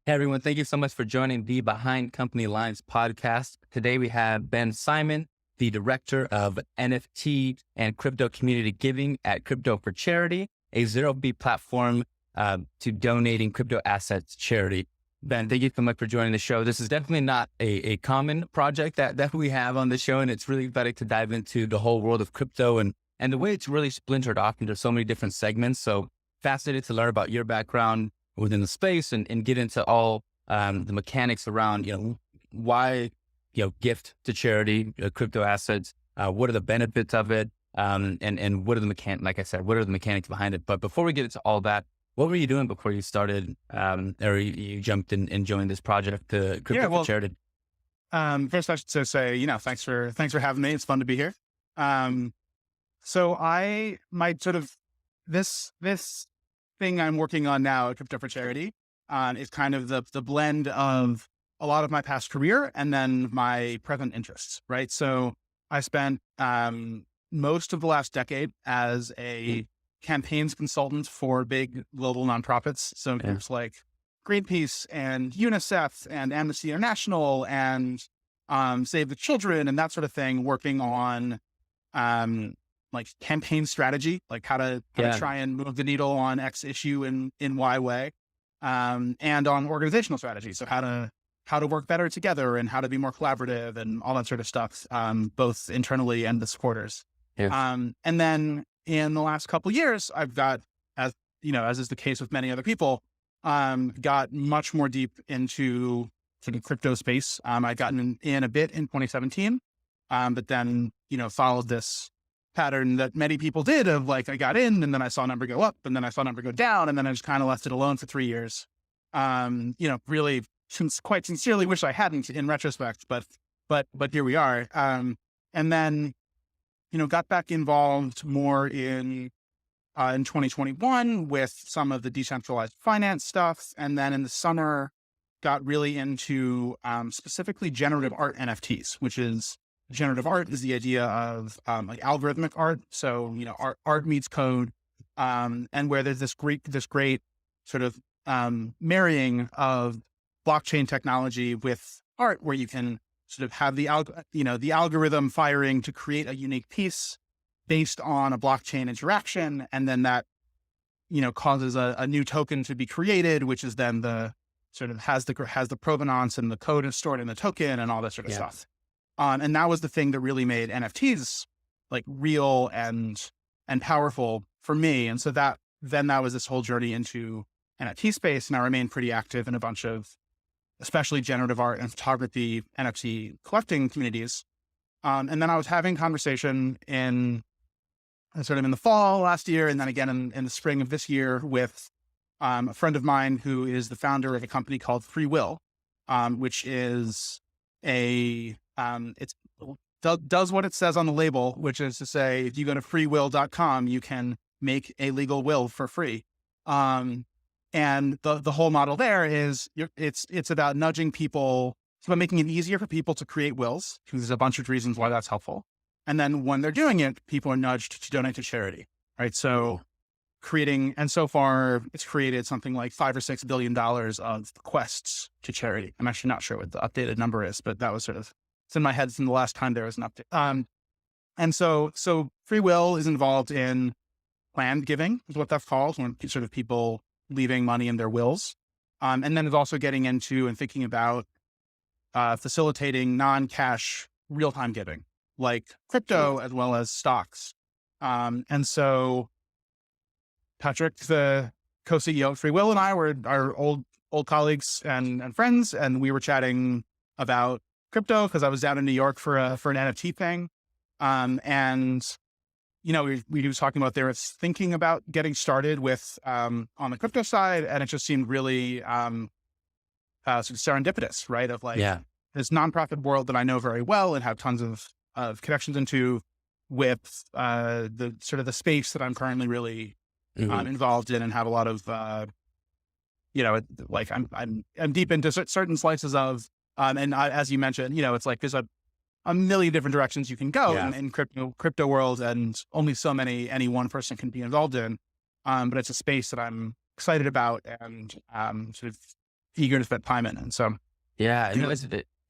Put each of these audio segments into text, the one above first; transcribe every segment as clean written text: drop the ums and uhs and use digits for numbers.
Hey everyone, thank you so much for joining the Behind Company Lines podcast. Today we have Ben Simon, the director of NFT and crypto community giving at Crypto for Charity, a zero-fee platform to donating crypto assets to charity. Ben, thank you so much for joining the show. This is definitely not a common project that we have on the show, and it's really exciting to dive into the whole world of crypto and the way it's really splintered off into so many different segments. So fascinated to learn about your background within the space and get into all the mechanics around, why, gift to charity, crypto assets, what are the benefits of it? And what are the like I said, what are the mechanics behind it? But before we get into all that, what were you doing before you started, or you jumped in and joined this project, the Crypto for Charity? First I should say, thanks for having me. It's fun to be here. So this thing I'm working on now at Crypto for Charity, is kind of the blend of a lot of my past career and then my present interests, right? So I spent, most of the last decade as a campaigns consultant for big global nonprofits. So groups like Greenpeace and UNICEF and Amnesty International and, Save the Children and that sort of thing, working on, like campaign strategy, like how to try and move the needle on X issue in Y way, and on organizational strategy. So how to work better together and how to be more collaborative and all that sort of stuff, both internally and the supporters. And then in the last couple of years, I've got, as is the case with many other people, got much more deep into sort of crypto space. I'd gotten in a bit in 2017, but then, followed this pattern that many people did of like, I got in and then I saw a number go up and then I saw a number go down and then I just kind of left it alone for 3 years. Really quite sincerely wish I hadn't in retrospect, but here we are. And then, got back involved more in 2021 with some of the decentralized finance stuff. And then in the summer got really into, specifically generative art NFTs, which is generative art is the idea of, like algorithmic art. So, art meets code, and where there's this great sort of, marrying of blockchain technology with art, where you can sort of have the algorithm firing to create a unique piece based on a blockchain interaction. And then that, causes a new token to be created, which is then the sort of has the provenance and the code is stored in the token and all that sort of stuff. And that was the thing that really made NFTs like real and powerful for me. And so that was this whole journey into NFT space. And I remain pretty active in a bunch of, especially generative art and photography, NFT collecting communities. And then I was having conversation in the fall last year. And then again in the spring of this year with, a friend of mine who is the founder of a company called Free Will, which is does what it says on the label, which is to say, if you go to freewill.com, you can make a legal will for free. And the whole model there is it's about nudging people. It's about making it easier for people to create wills, because there's a bunch of reasons why that's helpful. And then when they're doing it, people are nudged to donate to charity, right? So so far it's created something like $5 or $6 billion of requests to charity. I'm actually not sure what the updated number is, but that was sort of, it's in my head from the last time there was an update. And so Free Will is involved in planned giving, is what that's called, when sort of people leaving money in their wills. And then it's also getting into and thinking about, facilitating non-cash real-time giving, like crypto as well as stocks. And so Patrick, the co-CEO of Free Will, and I were our old colleagues and friends, and we were chatting about crypto because I was down in New York for an NFT thing. We was talking about they were thinking about getting started with, on the crypto side, and it just seemed really, sort of serendipitous, right? Of like this nonprofit world that I know very well and have tons of connections into with, the sort of the space that I'm currently really involved in and have a lot of, like I'm deep into certain slices of, and as you mentioned, it's like there's a million different directions you can go in crypto world, and only so many any one person can be involved in. But it's a space that I'm excited about and sort of eager to spend time in. And so, Yeah,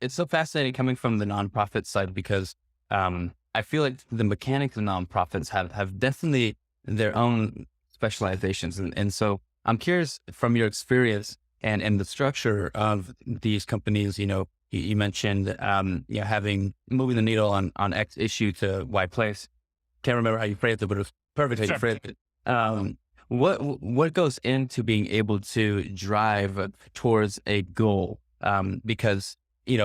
it's so fascinating coming from the nonprofit side because I feel like the mechanics of nonprofits have definitely their own specializations, and so I'm curious from your experience and the structure of these companies. You mentioned having moving the needle on X issue to Y place. Can't remember how you phrased it, but it was perfect how you phrased it. What goes into being able to drive towards a goal? Because in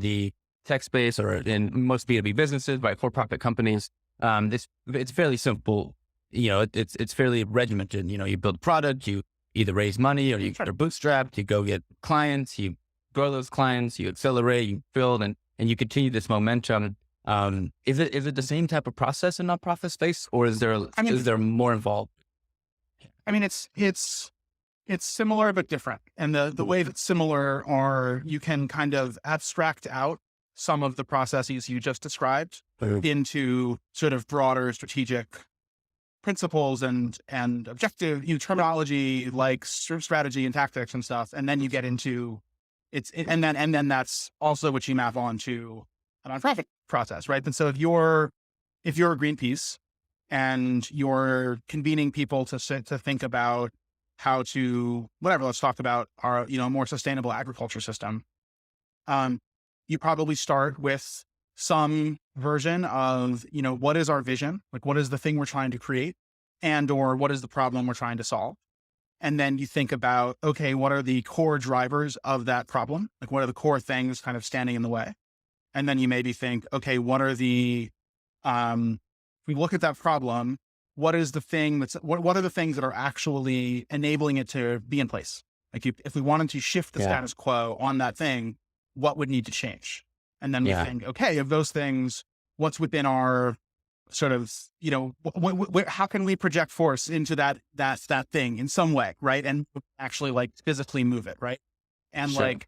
the tech space or in most B2B businesses, right, for-profit companies, it's fairly simple. It's fairly regimented. You build a product, you either raise money or you are bootstrapped, you go get clients, you grow those clients, you accelerate, you build, and you continue this momentum. Is it the same type of process in nonprofit space, or is there more involved? I mean, it's similar but different. And the way that's similar are you can kind of abstract out some of the processes you just described into sort of broader strategic principles and objective terminology like strategy and tactics and stuff. And then you get into and then that's also what you map onto a nonprofit process, right? And so if you're a Greenpeace and you're convening people to think about how to, whatever, let's talk about our, more sustainable agriculture system. You probably start with some version of, what is our vision? Like, what is the thing we're trying to create, or what is the problem we're trying to solve? And then you think about, okay, what are the core drivers of that problem? Like, what are the core things kind of standing in the way? And then you maybe think, okay, what are the, if we look at that problem, what is the thing what are the things that are actually enabling it to be in place? Like if we wanted to shift the status quo on that thing, what would need to change? And then we think, okay, of those things, what's within our sort of, how can we project force into that thing in some way, right? And actually like physically move it, right? And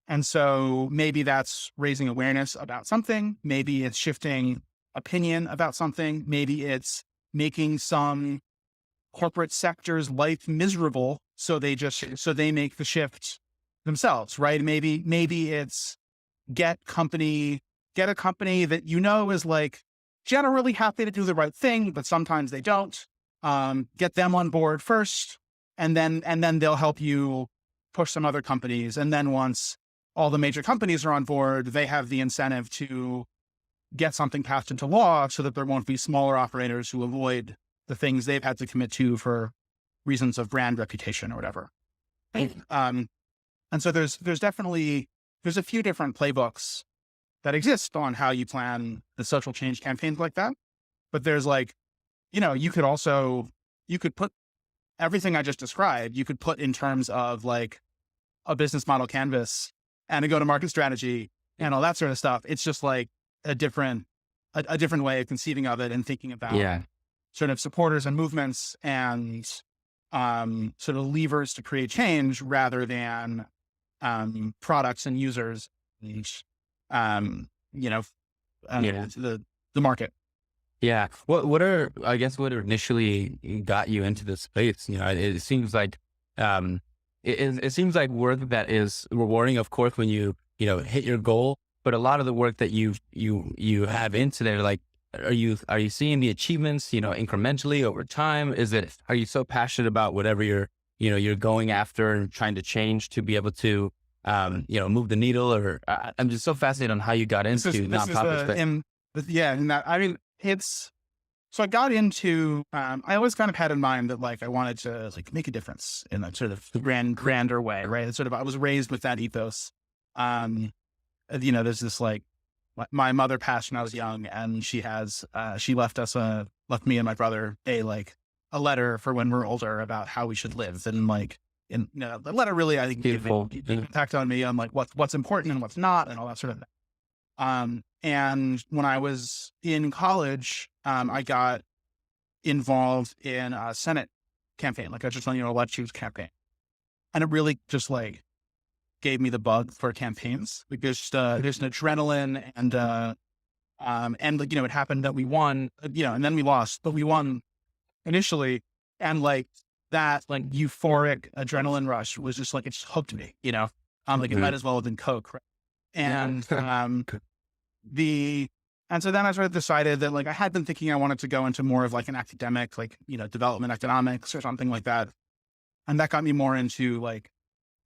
and so maybe that's raising awareness about something. Maybe it's shifting opinion about something. Maybe it's making some corporate sector's life miserable, so they make the shift themselves, right? Maybe it's get a company that is like generally happy to do the right thing, but sometimes they don't. Get them on board first, and then they'll help you push some other companies. And then once all the major companies are on board, they have the incentive to get something passed into law so that there won't be smaller operators who avoid the things they've had to commit to for reasons of brand reputation or whatever. And so there's a few different playbooks that exist on how you plan the social change campaigns like that. But there's you could put everything I just described, you could put in terms of like a business model canvas and a go-to-market strategy and all that sort of stuff. It's just like a different way of conceiving of it and thinking about sort of supporters and movements and sort of levers to create change rather than products and users, the market. Yeah. What initially got you into this space? It seems like it seems like work that is rewarding, of course, when you hit your goal. But a lot of the work that you have into there, like, are you seeing the achievements, incrementally over time? Are you so passionate about whatever you're going after and trying to change to be able to, move the needle? Or I'm just so fascinated on how you got into nonprofit. So I got into, I always kind of had in mind that like, I wanted to like make a difference in a sort of grander way, right? It's sort of, I was raised with that ethos. There's this like, my mother passed when I was young, and she left me and my brother a letter for when we're older about how we should live. And the letter really, I think, gave impact on me on like what's important and what's not and all that sort of thing. And when I was in college, I got involved in a Senate campaign, like a just elections campaign. And it really just like gave me the bug for campaigns. Like there's an adrenaline and it happened that we won, and then we lost, but we won initially. And like, that like euphoric adrenaline rush was just like, it just hooked me, like it might as well have been Coke. Right? And, and so then I sort of decided that like, I had been thinking I wanted to go into more of like an academic, like, development economics or something like that. And that got me more into like,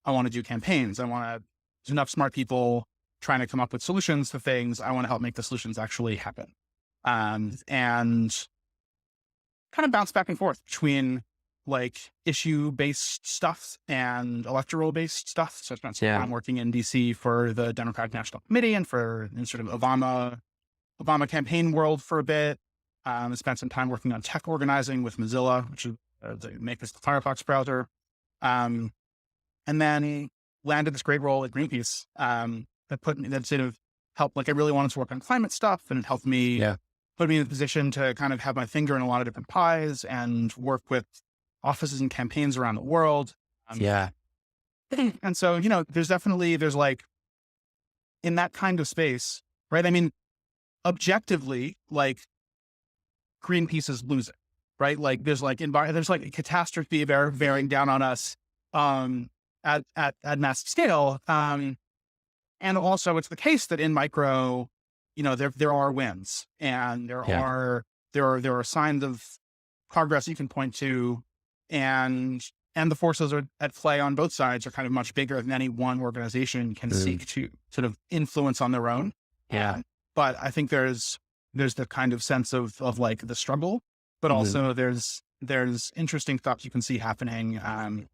I want to do campaigns. There's enough smart people trying to come up with solutions to things. I want to help make the solutions actually happen. And kind of bounce back and forth between like issue-based stuff and electoral-based stuff. So I spent some time working in DC for the Democratic National Committee and in sort of Obama campaign world for a bit. I spent some time working on tech organizing with Mozilla, which is the makers of the Firefox browser. And then landed this great role at Greenpeace that sort of helped. Like I really wanted to work on climate stuff, and it helped me put me in a position to kind of have my finger in a lot of different pies and work with offices and campaigns around the world. And so, there's like in that kind of space, right? I mean, objectively, like Greenpeace is losing, right? Like there's like a catastrophe bearing down on us at massive scale. And also it's the case that in micro, there are wins, and there are signs of progress you can point to, and the forces are at play on both sides are kind of much bigger than any one organization can seek to sort of influence on their own. But I think there's the kind of sense of like the struggle, but also there's interesting stuff you can see happening, and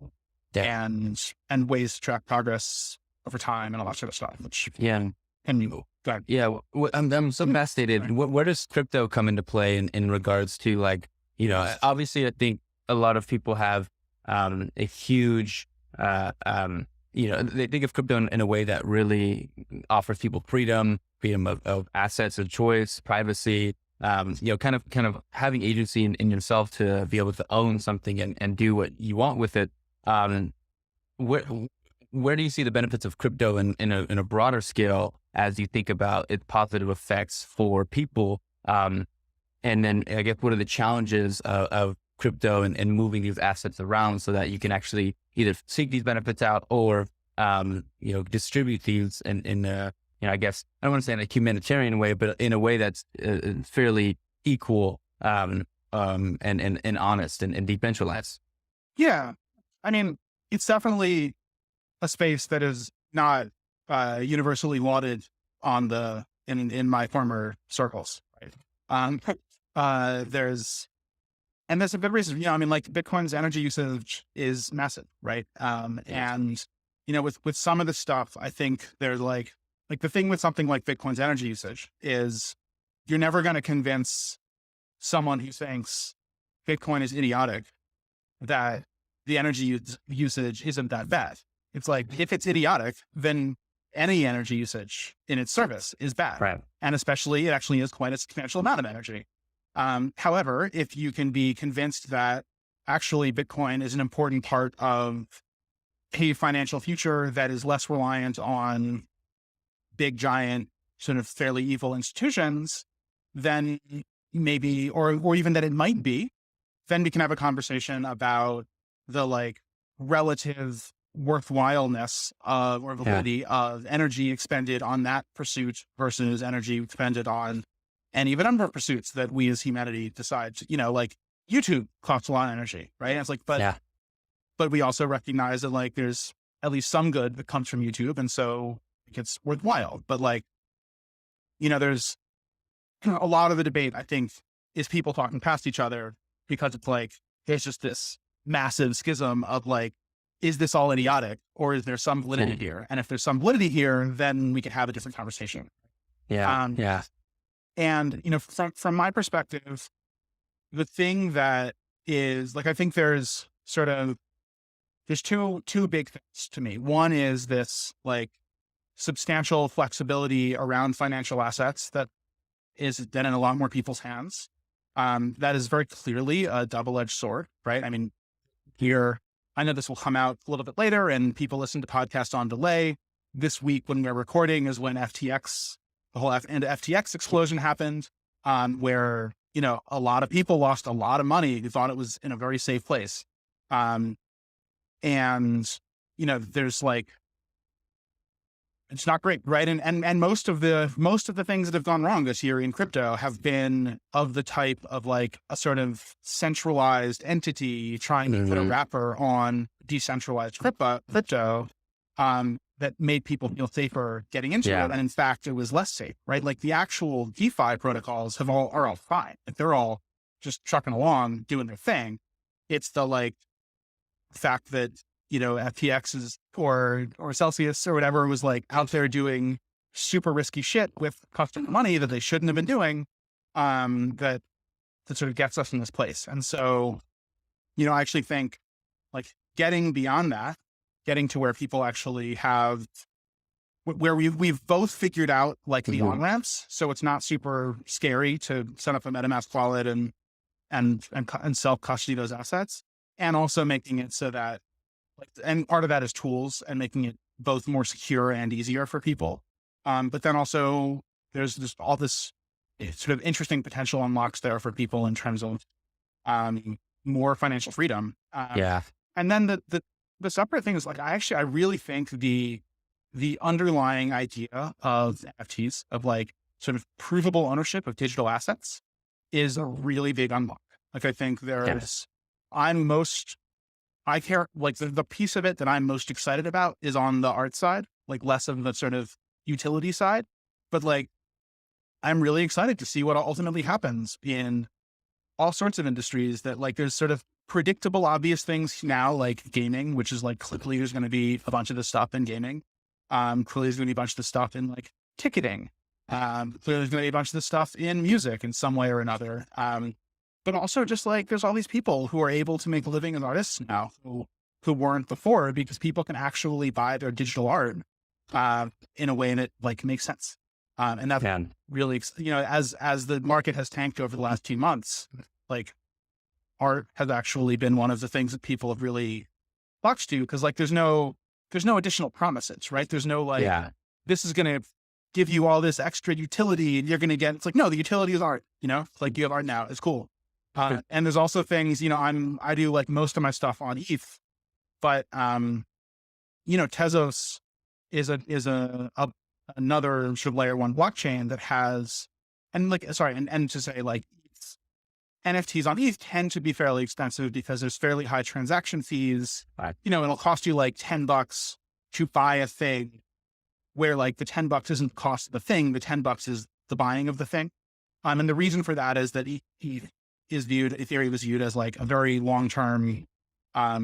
ways to track progress over time and all that sort of stuff, which can you go ahead. I'm so fascinated. Where does crypto come into play in regards to like, obviously I think a lot of people have a huge, they think of crypto in a way that really offers people freedom of assets of choice, privacy, kind of having agency in yourself to be able to own something and do what you want with it. Where do you see the benefits of crypto in a broader scale as you think about its positive effects for people? And then I guess what are the challenges of crypto and moving these assets around so that you can actually either seek these benefits out or, distribute these in I guess I don't want to say in a humanitarian way, but in a way that's fairly equal, and honest and decentralized. Yeah. I mean, it's definitely a space that is not universally lauded in my former circles, right? There's a good reason, like Bitcoin's energy usage is massive, right? And with some of the stuff, I think there's like the thing with something like Bitcoin's energy usage is you're never going to convince someone who thinks Bitcoin is idiotic that the energy usage isn't that bad. It's like, if it's idiotic, then any energy usage in its service is bad. Right. And especially, it actually is quite a substantial amount of energy. However, if you can be convinced that actually Bitcoin is an important part of a financial future that is less reliant on big, giant, sort of fairly evil institutions, then maybe, or even that it might be, then we can have a conversation about the like relative worthwhileness or validity of energy expended on that pursuit versus energy expended on any of a number of pursuits that we as humanity decide to, like YouTube costs a lot of energy, right? And it's like, but we also recognize that like there's at least some good that comes from YouTube, and so it's worthwhile. But like, there's a lot of the debate, I think, is people talking past each other because it's like there's just this massive schism of like, is this all idiotic or is there some validity here? And if there's some validity here, then we can have a different conversation. And, from my perspective, the thing that is like, I think there's two big things to me. One is this like substantial flexibility around financial assets that is then in a lot more people's hands. That is very clearly a double-edged sword, right? I mean, here, I know this will come out a little bit later and people listen to podcasts on delay. This week when we're recording is when FTX, the whole FTX explosion happened, where, a lot of people lost a lot of money who thought it was in a very safe place. Um, and, there's like, it's not great, right? And most of the things that have gone wrong this year in crypto have been of the type of like a sort of centralized entity trying to put a wrapper on decentralized crypto, that made people feel safer getting into it. And in fact, it was less safe, right? Like the actual DeFi protocols are all fine. Like they're all just trucking along, doing their thing. It's the like fact that, FTX is or Celsius or whatever was like out there doing super risky shit with customer money that they shouldn't have been doing, that sort of gets us in this place. And so, I actually think like getting beyond that, getting to where people actually have, where we've both figured out like the on-ramps. So it's not super scary to set up a MetaMask wallet and self-custody those assets, and also making it so that, and part of that is tools and making it both more secure and easier for people. But then also there's just all this sort of interesting potential unlocks there for people in terms of more financial freedom. And then the separate thing is like, I really think the underlying idea of NFTs, of like sort of provable ownership of digital assets, is a really big unlock. Like I think I care, like the piece of it that I'm most excited about is on the art side, like less of the sort of utility side, but like, I'm really excited to see what ultimately happens in all sorts of industries that like, there's sort of predictable, obvious things now, like gaming, which is like, clearly there's going to be a bunch of this stuff in gaming. Clearly there's going to be a bunch of this stuff in like ticketing. Clearly there's going to be a bunch of this stuff in music in some way or another. But also just like, there's all these people who are able to make a living as artists now who weren't before, because people can actually buy their digital art, in a way that like makes sense. And that's really, as the market has tanked over the last 2 months, like art has actually been one of the things that people have really flocked to. Cause like, there's no additional promises, right? There's no like, this is going to give you all this extra utility and you're going to get, it's like, no, the utility is art, like you have art now. It's cool. And there's also things, I do like most of my stuff on ETH, but, Tezos is another sort of layer one blockchain that has, and to say like NFTs on ETH tend to be fairly expensive because there's fairly high transaction fees. It'll cost you like $10 to buy a thing, where like the $10 isn't the cost of the thing. The $10 is the buying of the thing. And the reason for that is that Ethereum is viewed as like a very long-term,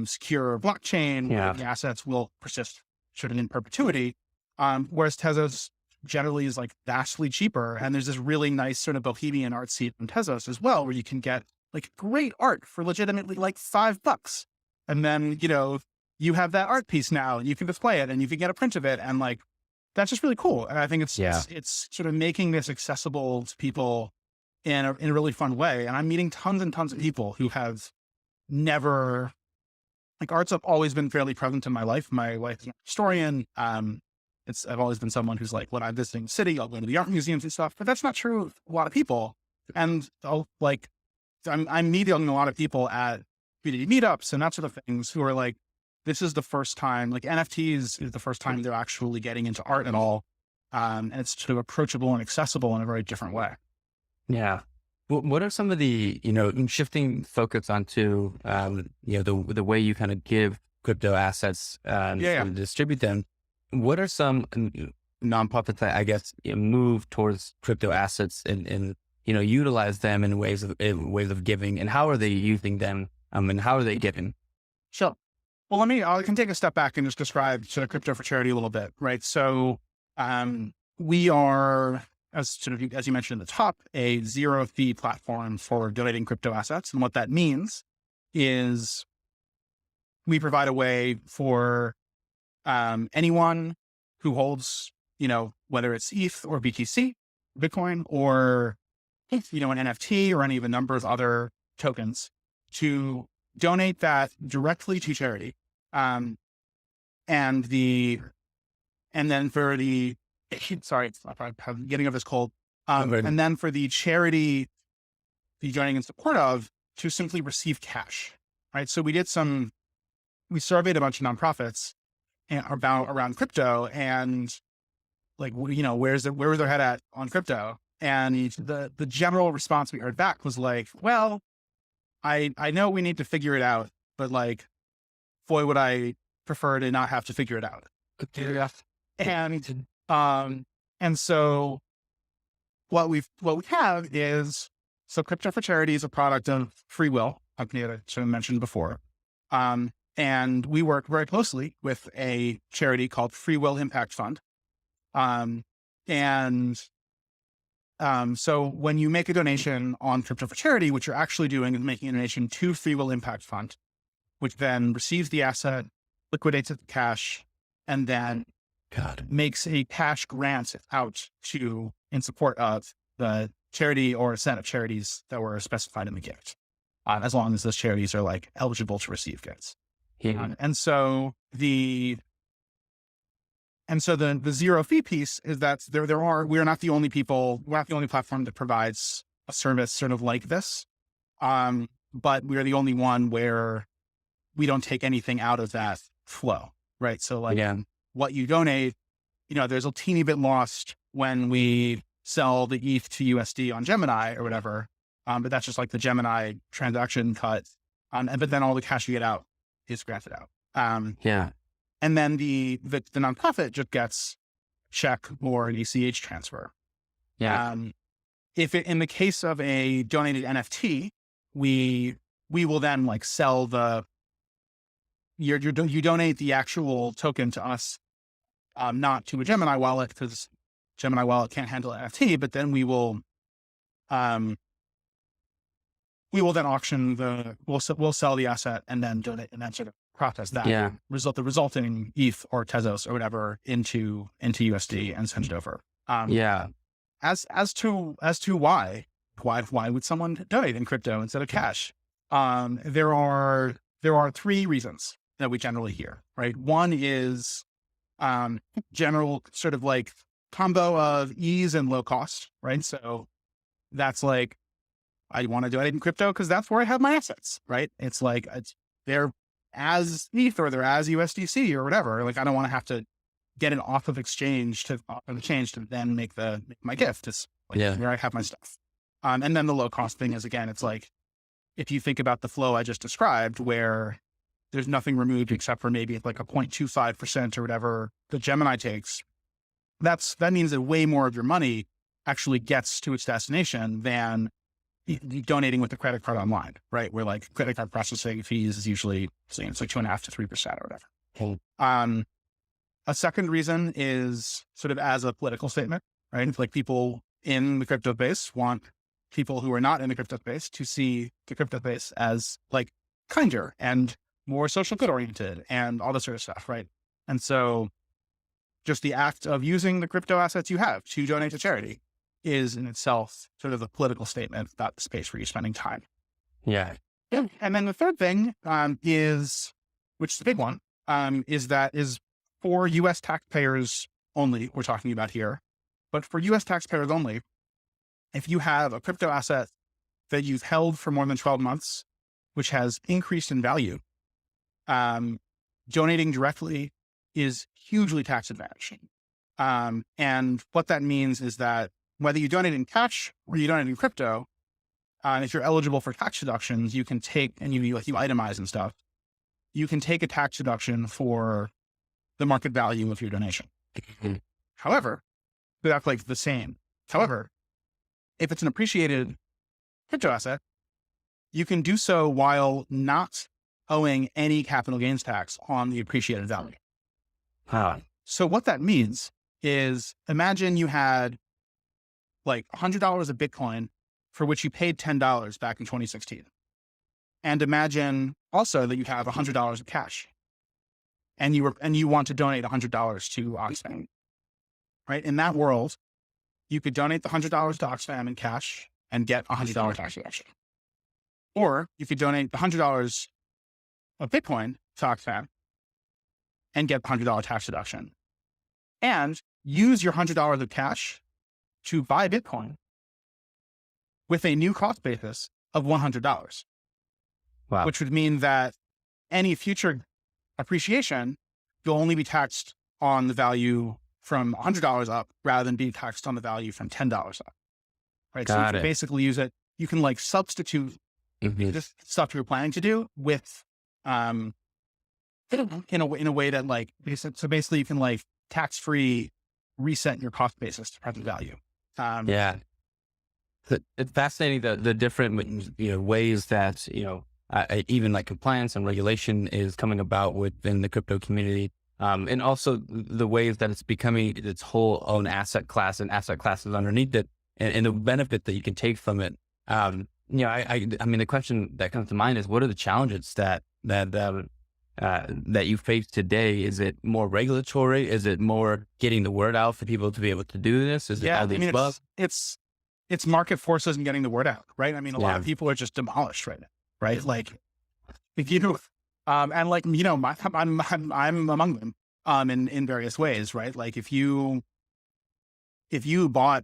secure blockchain where the assets will persist sort of in perpetuity. Whereas Tezos generally is like vastly cheaper. And there's this really nice sort of bohemian art scene in Tezos as well, where you can get like great art for legitimately like $5. And then, you have that art piece now and you can display it and you can get a print of it. And like, that's just really cool. And I think it's sort of making this accessible to people in a really fun way. And I'm meeting tons and tons of people who have never, like, art's have always been fairly present in my life. My wife is a historian. I've always been someone who's like, when I'm visiting the city, I'll go to the art museums and stuff, but that's not true of a lot of people. And I'm meeting a lot of people at community meetups and that sort of things who are like, this is the first time, like NFTs is the first time they're actually getting into art at all. And it's sort of approachable and accessible in a very different way. Yeah. What are some of the, shifting focus onto, the way you kind of give crypto assets and distribute them? What are some nonprofits that I guess move towards crypto assets and utilize them in ways of giving, and how are they using them? And how are they giving? Sure. Well, I can take a step back and just describe sort of crypto for charity a little bit, right? So, we are, as you mentioned at the top, a zero fee platform for donating crypto assets. And what that means is we provide a way for anyone who holds, whether it's ETH or BTC, Bitcoin, or, an NFT or any of a number of other tokens, to donate that directly to charity. And then for the, sorry, I'm getting over this cold. And then for the charity the joining in support of, to simply receive cash, right? So we did some we surveyed a bunch of nonprofits around crypto and like, where was their head at on crypto? And the general response we heard back was like, well, I know we need to figure it out, but like, boy, would I prefer to not have to figure it out. Yeah. And so what we have is, so Crypto for Charity is a product of Free Will, company that I sort of mentioned before. And we work very closely with a charity called Free Will Impact Fund. So when you make a donation on Crypto for Charity, what you're actually doing is making a donation to Free Will Impact Fund, which then receives the asset, liquidates it to cash, and then makes a cash grant out in support of the charity or a set of charities that were specified in the gift, as long as those charities are like eligible to receive gifts. And so the zero fee piece is that we're not the only platform that provides a service sort of like this. But we're the only one where we don't take anything out of that flow, right? So like what you donate, there's a teeny bit lost when we sell the ETH to USD on Gemini or whatever. But that's just like the Gemini transaction cut. But then all the cash you get out is granted out. And then the nonprofit just gets check or an ACH transfer. In the case of a donated NFT, we will then like sell you donate the actual token to us, not to a Gemini wallet, because Gemini wallet can't handle NFT, but then we will then auction we'll sell the asset and then donate and then sort of process that. The resulting ETH or Tezos or whatever into USD and send it over. As to why would someone donate in crypto instead of cash? There are three reasons that we generally hear, right? One is general sort of like combo of ease and low cost, right? So that's like, I want to donate in crypto because that's where I have my assets, right? It's like they're as ETH or they're as USDC or whatever. Like, I don't want to have to get it off of exchange to then make my gift. It's like where I have my stuff. And then the low cost thing is, again, it's like, if you think about the flow I just described, where there's nothing removed except for maybe like a 0.25% or whatever the Gemini takes, that means that way more of your money actually gets to its destination than donating with a credit card online, right? Where like credit card processing fees is usually, it's like 2.5 to 3% or whatever. A second reason is sort of as a political statement, right? It's like people in the crypto space want people who are not in the crypto space to see the crypto space as like kinder and more social good oriented and all this sort of stuff, right? And so just the act of using the crypto assets you have to donate to charity is in itself sort of a political statement about the space where you're spending time. And then the third thing is, which is the big one, is for US taxpayers only, we're talking about here, but for US taxpayers only, if you have a crypto asset that you've held for more than 12 months, which has increased in value, donating directly is hugely tax advantaged. And what that means is that whether you donate in cash or you donate in crypto, if you're eligible for tax deductions, you can take, and you itemize and stuff, you can take a tax deduction for the market value of your donation. However, that's like the same. However, if it's an appreciated crypto asset, you can do so while not owing any capital gains tax on the appreciated value. So what that means is, imagine you had like $100 of Bitcoin for which you paid $10 back in 2016. And imagine also that you have $100 of cash and you want to donate $100 to Oxfam, right? In that world, you could donate the $100 to Oxfam in cash and get $100 tax deduction. Or you could donate the $100 of Bitcoin to Oxfam and get the $100 tax deduction, and use your $100 of cash to buy Bitcoin with a new cost basis of $100. Wow. Which would mean that any future appreciation, you'll only be taxed on the value from $100 up rather than being taxed on the value from $10 up. Right. So you Got can it. basically use it. You can like substitute this stuff you're planning to do with, in a way that like, so basically you can like tax-free reset your cost basis to present value. Yeah. It's fascinating the different, ways that, even like compliance and regulation is coming about within the crypto community. And also the ways that it's becoming its whole own asset class and asset classes underneath it, and the benefit that you can take from it. I mean, the question that comes to mind is, what are the challenges that you face today? Is it more regulatory? Is it more getting the word out for people to be able to do this? Is it all the above? It's market forces and getting the word out, right? I mean, a lot of people are just demolished right now, right? Like, if you, and like, I'm among them, in various ways, right? Like if you bought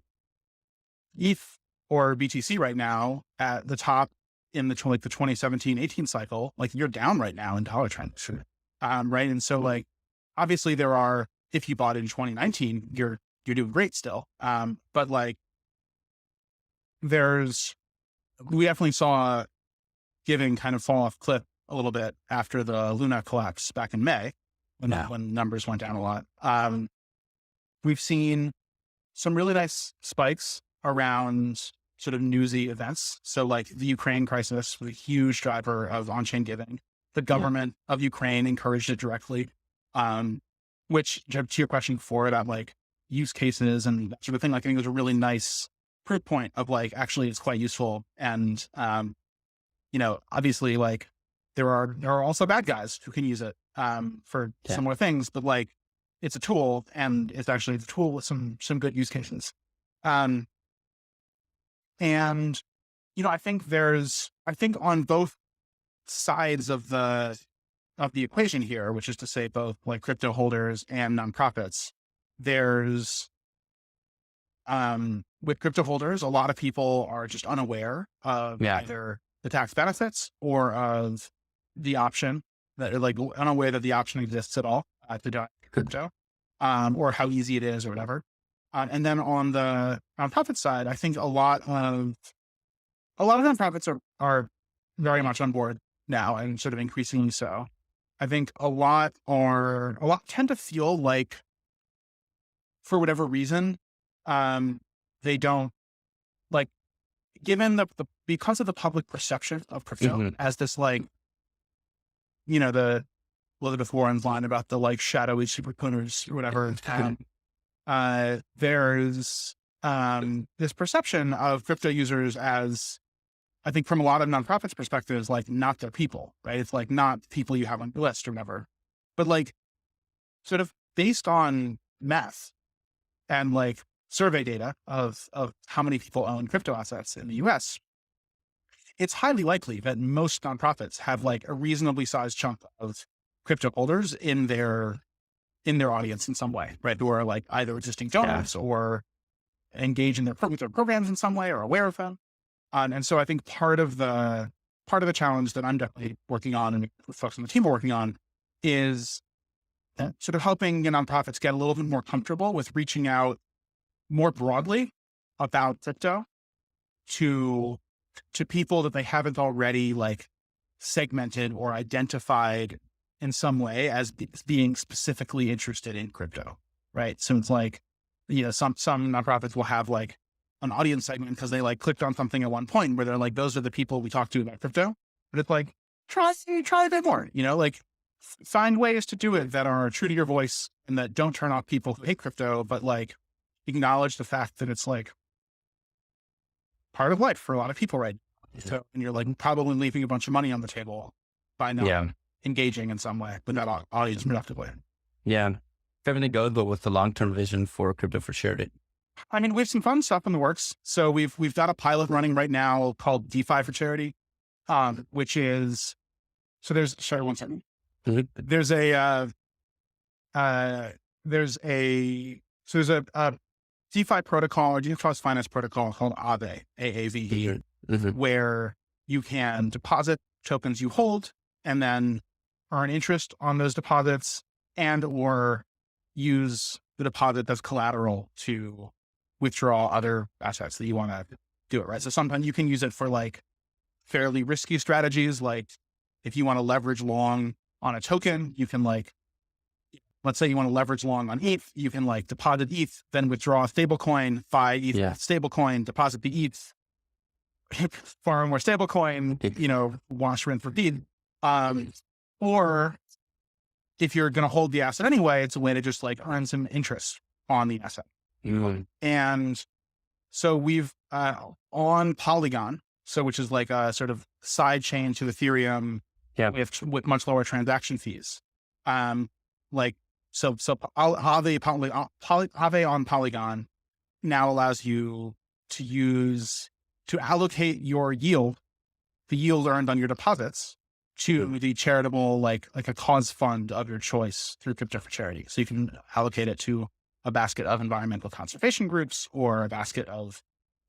ETH or BTC right now at the top in the 2017-18 cycle, like you're down right now in dollar trends. Right. And so like, obviously if you bought it in 2019, you're doing great still. But like we definitely saw giving kind of fall off cliff a little bit after the Luna collapse back in May when numbers went down a lot. We've seen some really nice spikes around sort of newsy events. So like the Ukraine crisis was a huge driver of on-chain giving. The government of Ukraine encouraged it directly, which, to your question before about like use cases and that sort of thing, like I think it was a really nice proof point of like, actually it's quite useful. And, obviously like there are also bad guys who can use it, for similar things, but like it's a tool, and it's actually the tool with some good use cases. And, I think on both sides of the equation here, which is to say both like crypto holders and nonprofits, there's, with crypto holders, a lot of people are just unaware of either the tax benefits or of the option, that are like unaware that the option exists at all to do crypto, or how easy it is or whatever. And then on the nonprofit side, I think a lot of nonprofits are very much on board now, and sort of increasingly so. I think a lot tend to feel like, for whatever reason, they don't like, given because of the public perception of crypto as this like, the Elizabeth Warren's line about the like shadowy supercoiners or whatever. There's this perception of crypto users as, I think from a lot of nonprofits' perspectives, like not their people, right? It's like not people you have on your list or whatever, but like sort of based on math and like survey data of how many people own crypto assets in the US, it's highly likely that most nonprofits have like a reasonably sized chunk of crypto holders in their audience in some way, right? Who are like either existing donors or engage in their programs in some way or aware of them. And so I think part of the challenge that I'm definitely working on, and the folks on the team are working on, is sort of helping nonprofits get a little bit more comfortable with reaching out more broadly about crypto to people that they haven't already like segmented or identified in some way as being specifically interested in crypto, right? So it's like, some nonprofits will have like an audience segment because they like clicked on something at one point where they're like, those are the people we talk to about crypto. But it's like, try a bit more, like find ways to do it that are true to your voice and that don't turn off people who hate crypto, but like acknowledge the fact that it's like part of life for a lot of people, right? So, and you're like probably leaving a bunch of money on the table by not engaging in some way, but not audience productively. Yeah. If everything goes, but what's the long-term vision for Crypto for Charity? I mean, we have some fun stuff in the works. So we've got a pilot running right now called DeFi for Charity, which is, so there's a DeFi protocol or decentralized finance protocol called avid, AAVE, where you can deposit tokens you hold and then earn interest on those deposits and or use the deposit as collateral to withdraw other assets that you want to do it, right? So sometimes you can use it for like fairly risky strategies. Like if you want to leverage long on a token, you can like, let's say you want to leverage long on ETH, you can like deposit ETH, then withdraw a stablecoin, buy ETH stablecoin, deposit the ETH, farm more stablecoin, wash, rinse, repeat. Or if you're going to hold the asset anyway, it's a way to just like earn some interest on the asset. And so we've on Polygon, which is like a sort of side chain to Ethereum with much lower transaction fees. So Aave on Polygon now allows you to allocate your yield, the yield earned on your deposits, to the charitable, like a cause fund of your choice through Crypto for Charity. So you can allocate it to a basket of environmental conservation groups or a basket of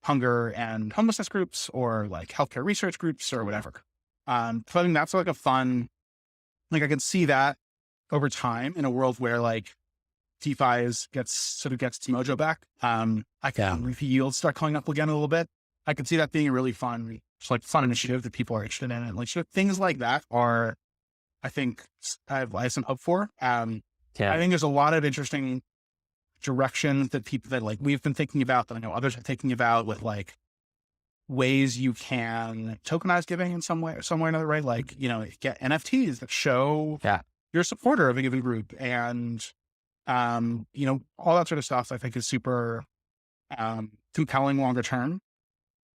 hunger and homelessness groups or like healthcare research groups or whatever. So I think that's like a fun, like I can see that over time in a world where like DeFi gets its mojo back. If yields start going up again a little bit, I could see that being a really fun initiative that people are interested in. And like things like that are, I think I have some hope for. I think there's a lot of interesting directions that people that like we've been thinking about, that I know others are thinking about, with like ways you can tokenize giving in some way or another, right? Like, get NFTs that show you're a supporter of a given group, and all that sort of stuff I think is super compelling longer term.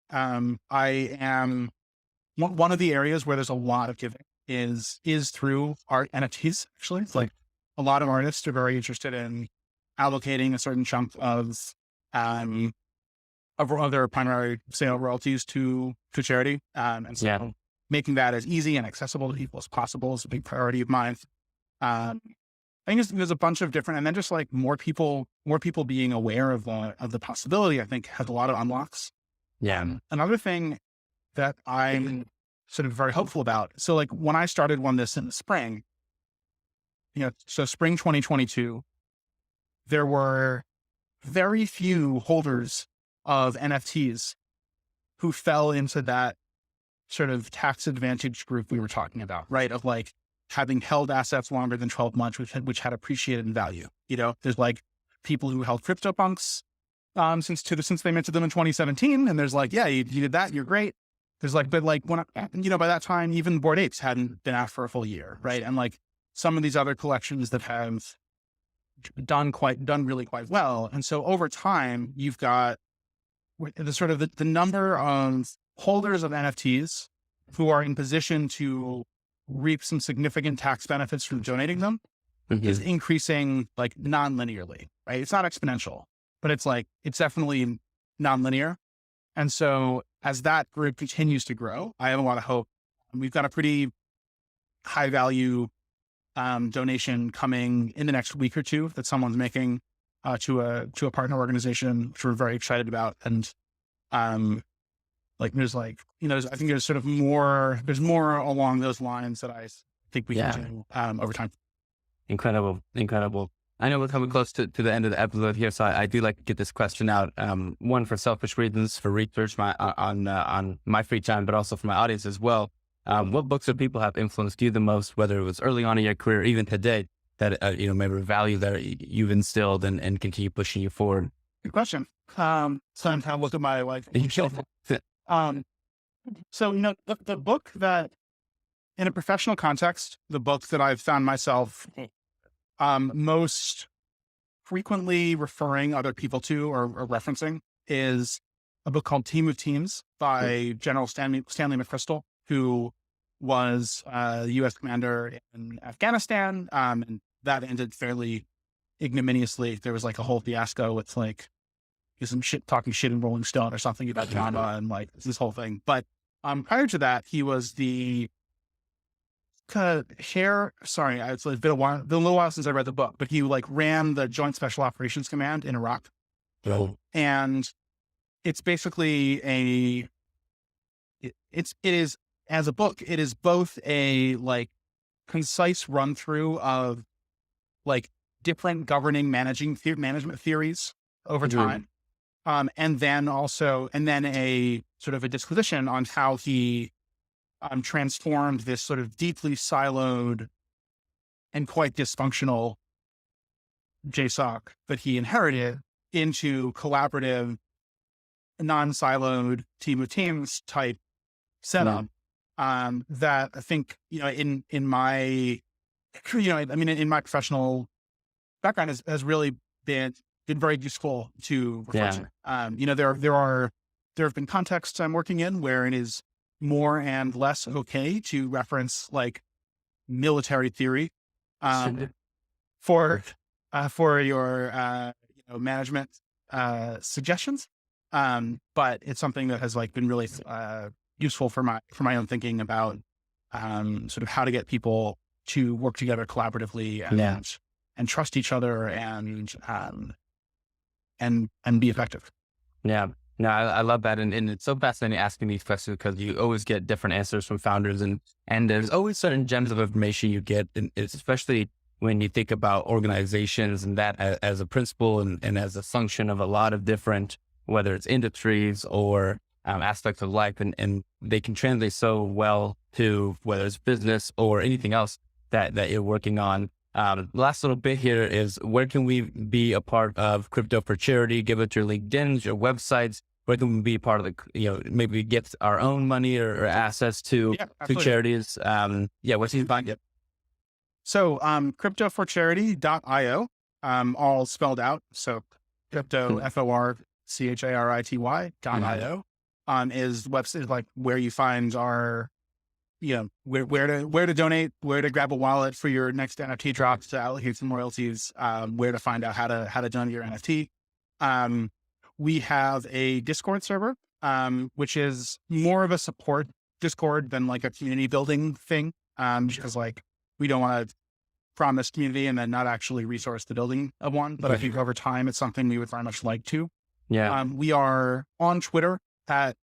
I am one of the areas where there's a lot of giving is through art NFTs. Actually, it's like a lot of artists are very interested in allocating a certain chunk of their primary sale royalties to charity, and so making that as easy and accessible to people as possible is a big priority of mine. I think there's a bunch of different, and then just like more people being aware of the possibility, I think has a lot of unlocks. Another thing that I'm sort of very hopeful about. So like when I started this in the spring, so spring 2022, there were very few holders of NFTs who fell into that sort of tax advantage group we were talking about, right? Of like having held assets longer than 12 months, which had appreciated in value. There's like people who held CryptoPunks since they minted them in 2017. And there's like, you did that, you're great. There's like, but like when, by that time, even Bored Apes hadn't been out for a full year. Right. And like some of these other collections that have done really quite well. And so over time, you've got the sort of the number of holders of NFTs who are in position to reap some significant tax benefits from donating them is increasing like non-linearly, right? It's not exponential, but it's definitely non-linear. And so as that group continues to grow, I have a lot of hope. We've got a pretty high value donation coming in the next week or two that someone's making to a partner organization, which we're very excited about. And I think there's sort of more along those lines that I think we can do over time. Incredible. I know we're coming close to the end of the episode here, so I do like to get this question out. One, for selfish reasons, for research on my free time, but also for my audience as well. What books or people have influenced you the most, whether it was early on in your career, even today, that maybe value that you've instilled and continue pushing you forward? Good question. So I'm kind of looking at my so the book that, in a professional context, the book that I've found myself most frequently referring other people to or referencing is a book called Team of Teams by General Stanley McChrystal, who was the U.S. commander in Afghanistan, and that ended fairly ignominiously. There was like a whole fiasco with like some talking shit in Rolling Stone or something about drama and like this whole thing. But prior to that, he was the it's been a little while since I read the book, but he like ran the Joint Special Operations Command in Iraq. And it's basically it is as a book, it is both a like concise run through of like different governing management theories over time. And then a sort of a disquisition on how he transformed this sort of deeply siloed and quite dysfunctional JSOC that he inherited into collaborative, non-siloed team of teams type setup. That I think, in my, in my professional background has really been very useful to reflection. There have been contexts I'm working in where it is more and less okay to reference like military theory for your management suggestions. But it's something that has like been really useful for my own thinking about sort of how to get people to work together collaboratively and trust each other and be effective. Yeah. No, I love that. And it's so fascinating asking these questions because you always get different answers from founders and there's always certain gems of information you get. And it's especially when you think about organizations and that as a principle and as a function of a lot of different, whether it's industries or aspects of life, and they can translate so well to whether it's business or anything else that you're working on. Last little bit here is where can we be a part of Crypto for Charity? Give it your LinkedIn's, your websites. Where can we be a part of the, maybe get our own money or access to charities? What's the find it? So, cryptoforcharity.io, all spelled out. So crypto, FORCHARITY.io, is website like where you find our, where to donate, where to grab a wallet for your next NFT drop to allocate some royalties, where to find out how to donate your NFT. We have a Discord server, which is more of a support Discord than like a community building thing. Because like we don't want to promise community and then not actually resource the building of one. But I think over time, it's something we would very much like to. Yeah. We are on Twitter at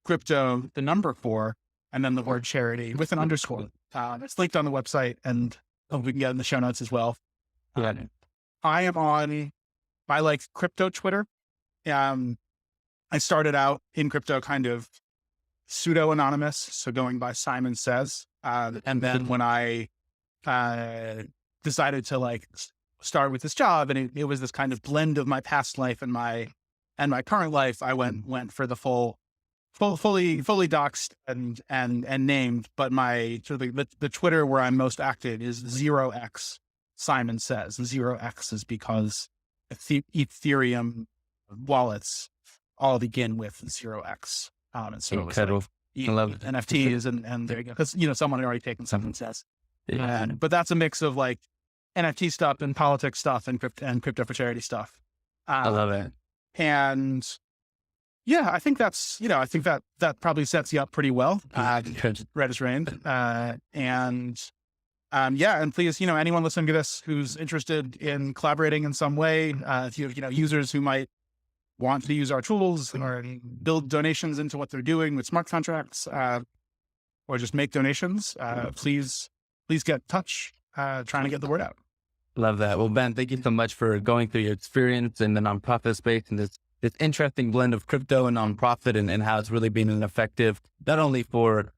crypto, the number 4, and then the word charity with an underscore. It's linked on the website and we can get in the show notes as well. I am on my like crypto Twitter. I started out in crypto kind of pseudo anonymous. So going by Simon Says. And then when I decided to like start with this job and it was this kind of blend of my past life and my current life, I went for the fully doxed and named, but my sort of the Twitter where I'm most active is 0x Simon Says. 0x is because Ethereum wallets all begin with 0x. And so incredible. I love NFTs and there you go. Because, someone had already taken Simon Says. But that's a mix of like NFT stuff and politics stuff and crypto for charity stuff. I love it. And yeah, I think that's, I think that probably sets you up pretty well. Red is rain. And please, anyone listening to this who's interested in collaborating in some way, if you have, users who might want to use our tools or build donations into what they're doing with smart contracts, or just make donations, please get in touch, trying to get the word out. Love that. Well, Ben, thank you so much for going through your experience in the nonprofit space and this interesting blend of crypto and nonprofit and how it's really been an effective, not only for,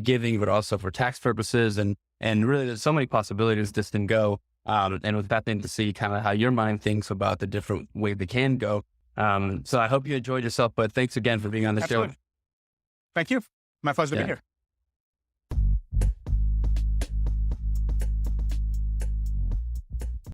giving, but also for tax purposes. And really there's so many possibilities this can go. And it was fascinating to see kind of how your mind thinks about the different ways they can go. So I hope you enjoyed yourself, but thanks again for being on the show. Thank you. My pleasure to be here.